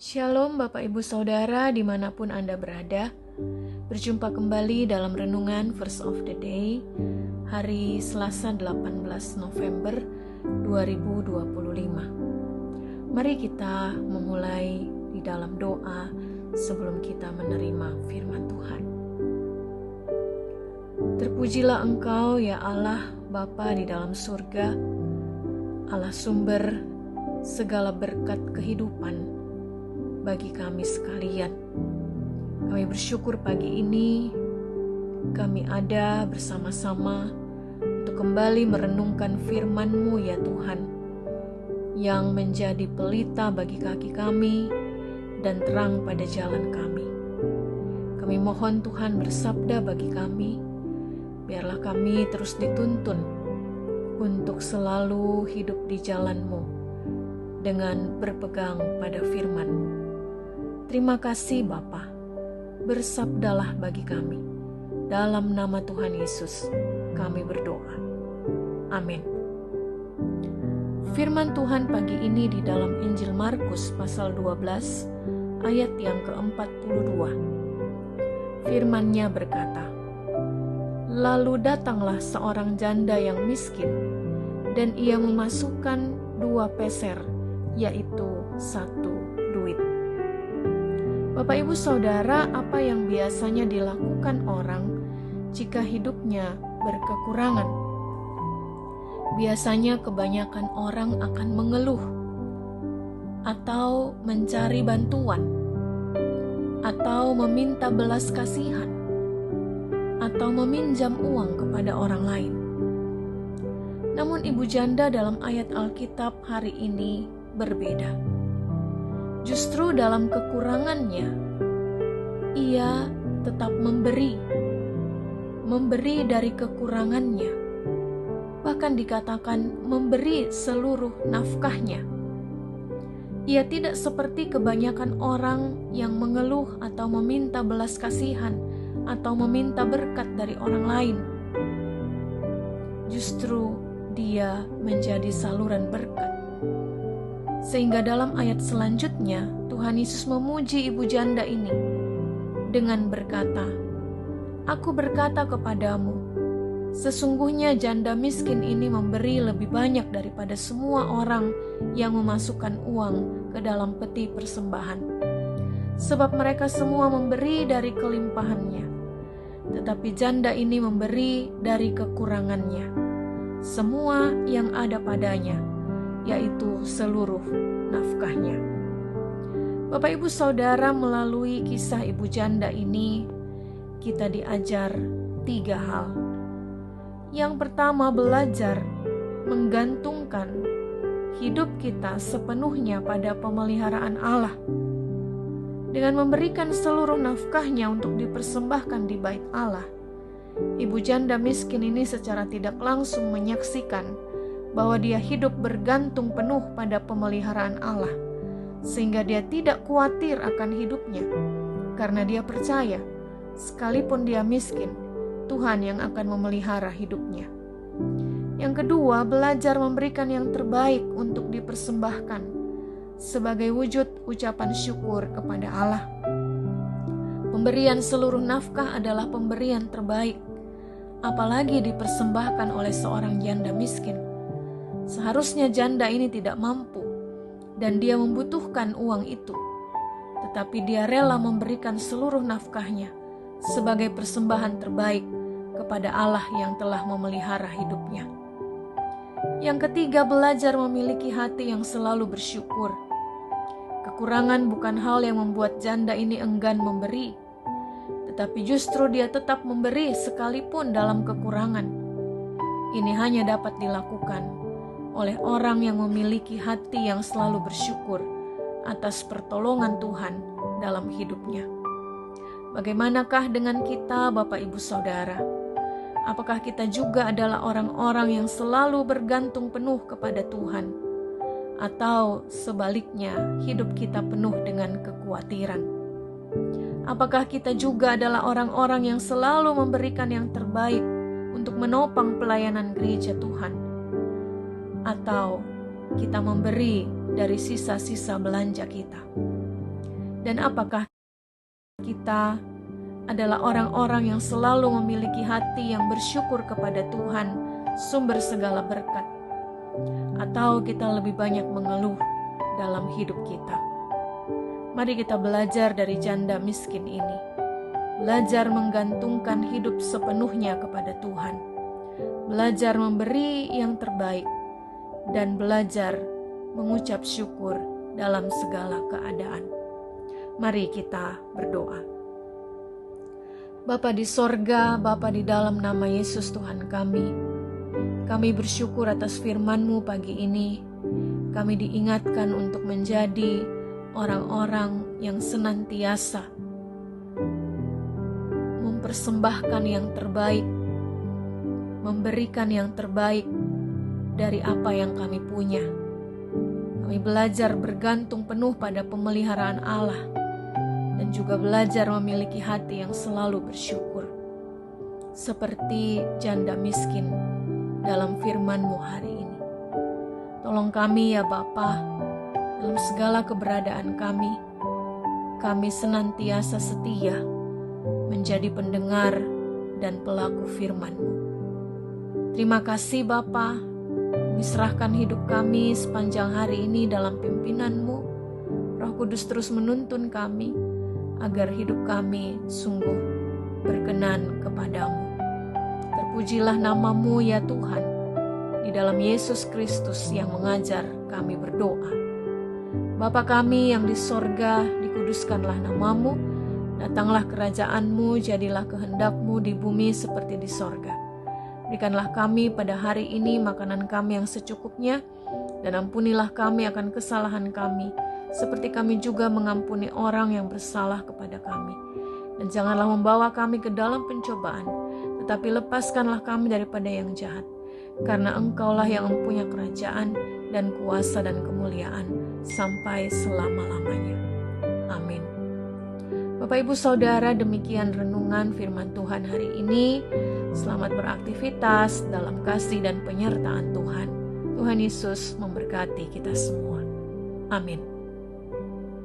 Shalom Bapak Ibu Saudara dimanapun Anda berada. Berjumpa kembali dalam Renungan Verse of the Day hari Selasa 18 November 2025. Mari kita memulai di dalam doa sebelum kita menerima firman Tuhan. Terpujilah Engkau ya Allah Bapa di dalam surga, Allah sumber segala berkat kehidupan bagi kami sekalian. Kami bersyukur pagi ini kami ada bersama-sama untuk kembali merenungkan firman-Mu ya Tuhan, yang menjadi pelita bagi kaki kami dan terang pada jalan kami. Kami mohon Tuhan bersabda bagi kami, biarlah kami terus dituntun untuk selalu hidup di jalan-Mu dengan berpegang pada firman-Mu. Terima kasih Bapa, bersabdalah bagi kami. Dalam nama Tuhan Yesus kami berdoa. Amin. Firman Tuhan pagi ini di dalam Injil Markus pasal 12 ayat yang ke-42. Firman-Nya berkata, "Lalu datanglah seorang janda yang miskin, dan ia memasukkan 2 peser, yaitu 1 duit." Bapak Ibu Saudara, apa yang biasanya dilakukan orang jika hidupnya berkekurangan? Biasanya kebanyakan orang akan mengeluh, atau mencari bantuan, atau meminta belas kasihan, atau meminjam uang kepada orang lain. Namun ibu janda dalam ayat Alkitab hari ini berbeda. Justru dalam kekurangannya, ia tetap memberi dari kekurangannya. Bahkan dikatakan memberi seluruh nafkahnya. Ia tidak seperti kebanyakan orang yang mengeluh atau meminta belas kasihan atau meminta berkat dari orang lain. Justru dia menjadi saluran berkat. Sehingga dalam ayat selanjutnya, Tuhan Yesus memuji ibu janda ini dengan berkata, "Aku berkata kepadamu, sesungguhnya janda miskin ini memberi lebih banyak daripada semua orang yang memasukkan uang ke dalam peti persembahan. Sebab mereka semua memberi dari kelimpahannya, tetapi janda ini memberi dari kekurangannya, semua yang ada padanya, yaitu seluruh nafkahnya." Bapak Ibu Saudara, melalui kisah ibu janda ini kita diajar 3 hal. Yang pertama, belajar menggantungkan hidup kita sepenuhnya pada pemeliharaan Allah. Dengan memberikan seluruh nafkahnya untuk dipersembahkan di bait Allah, ibu janda miskin ini secara tidak langsung menyaksikan bahwa dia hidup bergantung penuh pada pemeliharaan Allah, sehingga dia tidak khawatir akan hidupnya, karena dia percaya sekalipun dia miskin, Tuhan yang akan memelihara hidupnya. Yang kedua, belajar memberikan yang terbaik untuk dipersembahkan sebagai wujud ucapan syukur kepada Allah. Pemberian seluruh nafkah adalah pemberian terbaik, apalagi dipersembahkan oleh seorang janda miskin. Seharusnya janda ini tidak mampu dan dia membutuhkan uang itu, tetapi dia rela memberikan seluruh nafkahnya sebagai persembahan terbaik kepada Allah yang telah memelihara hidupnya. Yang ketiga, belajar memiliki hati yang selalu bersyukur. Kekurangan bukan hal yang membuat janda ini enggan memberi, tetapi justru dia tetap memberi sekalipun dalam kekurangan. Ini hanya dapat dilakukan oleh orang yang memiliki hati yang selalu bersyukur atas pertolongan Tuhan dalam hidupnya. Bagaimanakah dengan kita, Bapak Ibu Saudara? Apakah kita juga adalah orang-orang yang selalu bergantung penuh kepada Tuhan? Atau sebaliknya, hidup kita penuh dengan kekhawatiran? Apakah kita juga adalah orang-orang yang selalu memberikan yang terbaik untuk menopang pelayanan gereja Tuhan? Atau kita memberi dari sisa-sisa belanja kita? Dan apakah kita adalah orang-orang yang selalu memiliki hati yang bersyukur kepada Tuhan, sumber segala berkat? Atau kita lebih banyak mengeluh dalam hidup kita? Mari kita belajar dari janda miskin ini. Belajar menggantungkan hidup sepenuhnya kepada Tuhan. Belajar memberi yang terbaik. Dan belajar mengucap syukur dalam segala keadaan. Mari kita berdoa. Bapa di sorga, Bapa di dalam nama Yesus Tuhan kami bersyukur atas firman-Mu pagi ini. Kami diingatkan untuk menjadi orang-orang yang senantiasa mempersembahkan yang terbaik, memberikan yang terbaik dari apa yang kami punya. Kami belajar bergantung penuh pada pemeliharaan Allah dan juga belajar memiliki hati yang selalu bersyukur. Seperti janda miskin dalam firman-Mu hari ini. Tolong kami ya Bapa, dalam segala keberadaan kami senantiasa setia menjadi pendengar dan pelaku firman-Mu. Terima kasih Bapa, serahkan hidup kami sepanjang hari ini dalam pimpinan-Mu. Roh Kudus terus menuntun kami agar hidup kami sungguh berkenan kepadamu. Terpujilah nama-Mu ya Tuhan, di dalam Yesus Kristus yang mengajar kami berdoa. Bapa kami yang di sorga, dikuduskanlah nama-Mu, datanglah kerajaan-Mu, jadilah kehendak-Mu di bumi seperti di sorga. Berikanlah kami pada hari ini makanan kami yang secukupnya, dan ampunilah kami akan kesalahan kami, seperti kami juga mengampuni orang yang bersalah kepada kami. Dan janganlah membawa kami ke dalam pencobaan, tetapi lepaskanlah kami daripada yang jahat. Karena Engkaulah yang mempunyai kerajaan dan kuasa dan kemuliaan sampai selama-lamanya. Amin. Bapak Ibu Saudara, demikian renungan firman Tuhan hari ini. Selamat beraktivitas dalam kasih dan penyertaan Tuhan. Tuhan Yesus memberkati kita semua. Amin.